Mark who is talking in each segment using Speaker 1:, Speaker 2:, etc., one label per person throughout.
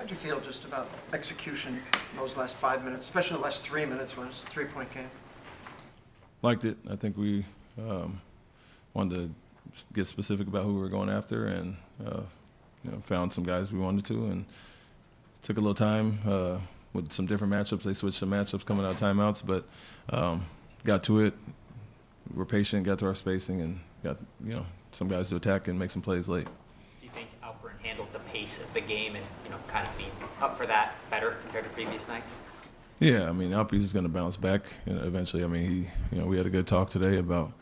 Speaker 1: did you feel just about execution those last 5 minutes, especially the last 3 minutes when it's a three-point game?
Speaker 2: Liked it. I think we wanted to get specific about who we were going after, and found some guys we wanted to, and took a little time with some different matchups. They switched some matchups coming out of timeouts, but got to it. We're patient, got to our spacing, and got some guys to attack and make some plays late.
Speaker 3: Do you think Alperen handled the pace of the game and kind of be up for that better compared to previous nights?
Speaker 2: Yeah, I mean, Alpe's is going to bounce back eventually. I mean, we had a good talk today about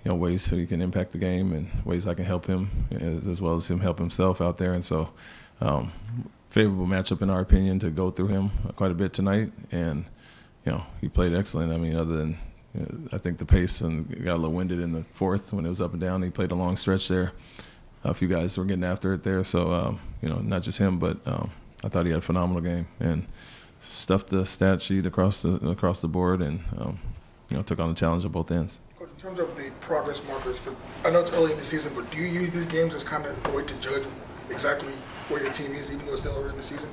Speaker 2: ways so he can impact the game and ways I can help him as well as him help himself out there. And so, favorable matchup in our opinion to go through him quite a bit tonight. And he played excellent. I mean, other than I think the pace and got a little winded in the fourth when it was up and down. He played a long stretch there. A few guys were getting after it there. So not just him, but I thought he had a phenomenal game and stuffed the stat sheet across the board and took on the challenge of both ends.
Speaker 4: Coach, in terms of the progress markers, I know it's early in the season, but do you use these games as kind of a way to judge exactly where your team is, even though it's still early in the season?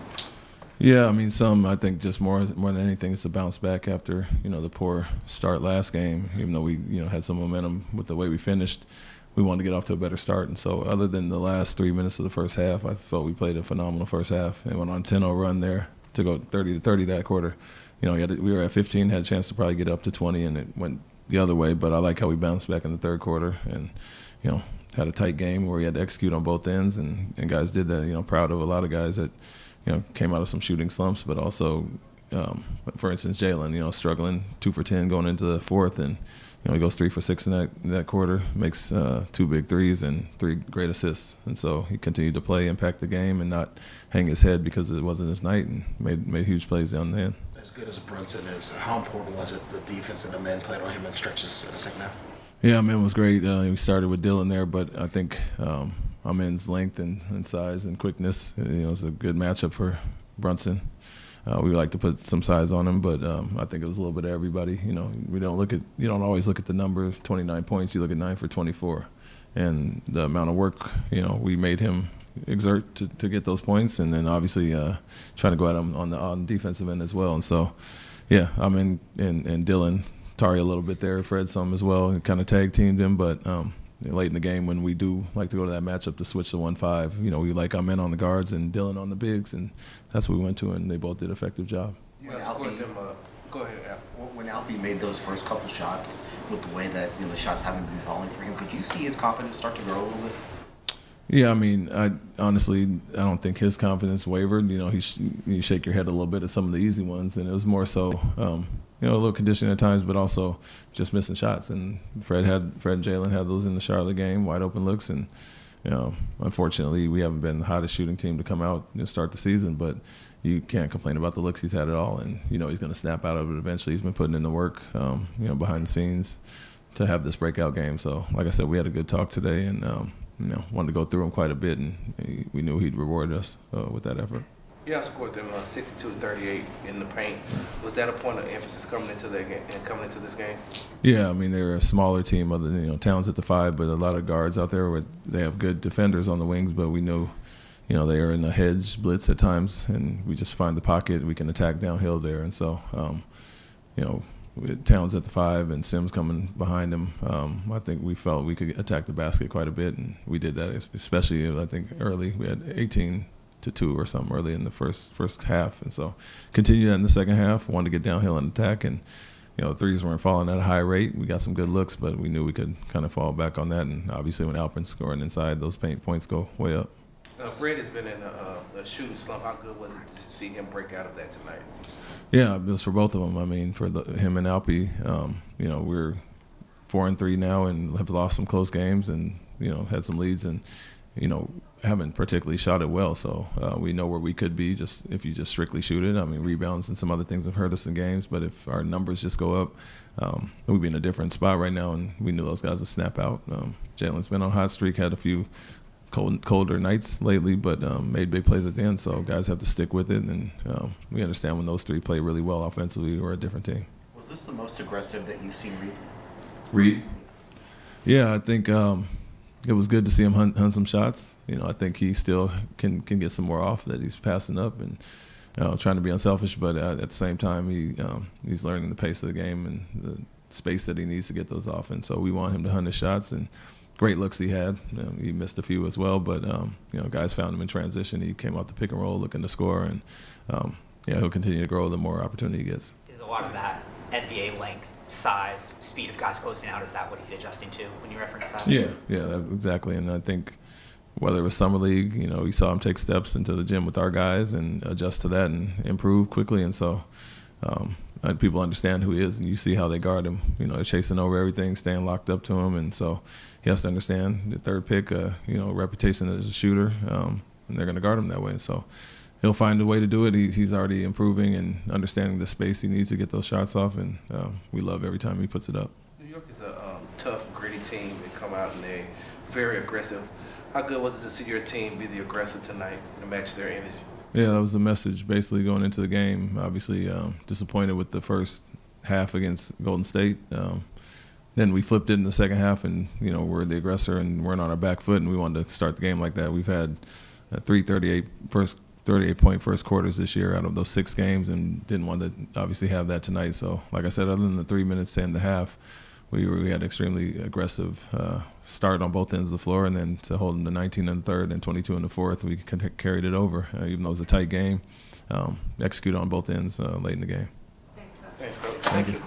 Speaker 2: Yeah, I mean, I think just more than anything, it's a bounce back after the poor start last game. Even though we had some momentum with the way we finished, we wanted to get off to a better start. And so, other than the last 3 minutes of the first half, I felt we played a phenomenal first half and went on a 10-0 run there to go 30-30 that quarter. We were at 15, had a chance to probably get up to 20, and it went the other way. But I like how we bounced back in the third quarter and had a tight game where we had to execute on both ends, and guys did that. Proud of a lot of guys that came out of some shooting slumps, but also, for instance, Jalen, struggling 2 for 10 going into the fourth, and he goes 3 for 6 in that quarter, makes 2 big threes and 3 great assists, and so he continued to play, impact the game, and not hang his head because it wasn't his night, and made huge plays down the end.
Speaker 5: As good as Brunson is, how important was it the defense and the men played on him in stretches in the second half?
Speaker 2: Yeah, man was great. We started with Dylan there, but I think Amen's length and size and quickness, is a good matchup for Brunson. We like to put some size on him, but I think it was a little bit of everybody. You don't always look at the numbers, 29 points. You look at 9 for 24, and the amount of work we made him exert to get those points, and then obviously trying to go at him on the defensive end as well. And so, yeah, and Dylan, Tari a little bit there, Fred some as well, and kind of tag teamed him, but. Late in the game, when we do like to go to that matchup to switch to 1-5, we like our men on the guards and Dylan on the bigs, and that's what we went to, and they both did an effective job.
Speaker 6: Go ahead, Al.
Speaker 7: When Alpi made those first couple shots, with the way that the shots haven't been falling for him, could you see his confidence start to grow a little bit?
Speaker 2: Yeah, I mean, I don't think his confidence wavered. You shake your head a little bit at some of the easy ones, and it was more so, a little conditioning at times, but also just missing shots. And Fred and Jalen had those in the Charlotte game, wide open looks, and unfortunately, we haven't been the hottest shooting team to come out and start the season, but you can't complain about the looks he's had at all, and he's going to snap out of it eventually. He's been putting in the work, behind the scenes to have this breakout game. So, like I said, we had a good talk today, and wanted to go through him quite a bit, and we knew he'd reward us with that effort.
Speaker 6: Yeah, I scored them 62-38 in the paint. Was that a point of emphasis coming into this game?
Speaker 2: Yeah, I mean, they're a smaller team, other than Towns at the 5, but a lot of guards out there. They have good defenders on the wings, but we knew, they are in a hedge blitz at times, and we just find the pocket. We can attack downhill there, and so, with Towns at the 5 and Sims coming behind him, I think we felt we could attack the basket quite a bit, and we did that, especially, I think, early. We had 18-2 or something early in the first half, and so continued that in the second half. Wanted to get downhill and attack, and threes weren't falling at a high rate. We got some good looks, but we knew we could kind of fall back on that, and obviously when Alperen's scoring inside, those paint points go way up.
Speaker 6: Fred has been in a shooting slump. How good was it to see him break out of that tonight?
Speaker 2: Yeah, it was for both of them. I mean, for him and Alpe, we're 4-3 now and have lost some close games, and had some leads, and haven't particularly shot it well. So we know where we could be just if you just strictly shoot it. I mean, rebounds and some other things have hurt us in games, but if our numbers just go up, we'd be in a different spot right now, and we knew those guys would snap out. Jalen's been on a hot streak, had a few colder nights lately, but made big plays at the end, so guys have to stick with it, and we understand when those three play really well offensively, we're a different team.
Speaker 7: Was this the most aggressive that you've seen Reed?
Speaker 2: Reed? Yeah, I think It was good to see him hunt some shots. You know, I think he still can get some more off that he's passing up and trying to be unselfish, but at the same time he's learning the pace of the game and the space that he needs to get those off. And so we want him to hunt his shots, and great looks he had. He missed a few as well, but guys found him in transition. He came out the pick and roll looking to score, and he'll continue to grow the more opportunity he gets.
Speaker 3: Is a lot of that NBA length, size, speed of guys closing out, is that what he's adjusting to when you reference that?
Speaker 2: Yeah, exactly. And I think whether it was summer league, we saw him take steps into the gym with our guys and adjust to that and improve quickly. And so people understand who he is, and you see how they guard him. They're chasing over everything, staying locked up to him, and so he has to understand the third pick, reputation as a shooter, and they're going to guard him that way. And so he'll find a way to do it. He's already improving and understanding the space he needs to get those shots off, and we love every time he puts it up.
Speaker 6: New York is a tough, gritty team. They come out and they're very aggressive. How good was it to see your team be the aggressor tonight and match their energy?
Speaker 2: Yeah, that was the message basically going into the game. Obviously disappointed with the first half against Golden State. Then we flipped it in the second half, and we're the aggressor and we're on our back foot, and we wanted to start the game like that. We've had 38-point first quarters this year out of those 6 games, and didn't want to obviously have that tonight. So like I said, other than the 3 minutes to end the half, we had extremely aggressive start on both ends of the floor, and then to hold them to 19 in the third and 22 in the fourth, we carried it over. Even though it was a tight game, execute on both ends late in the game.
Speaker 6: Thanks, Coach.
Speaker 2: Thank you.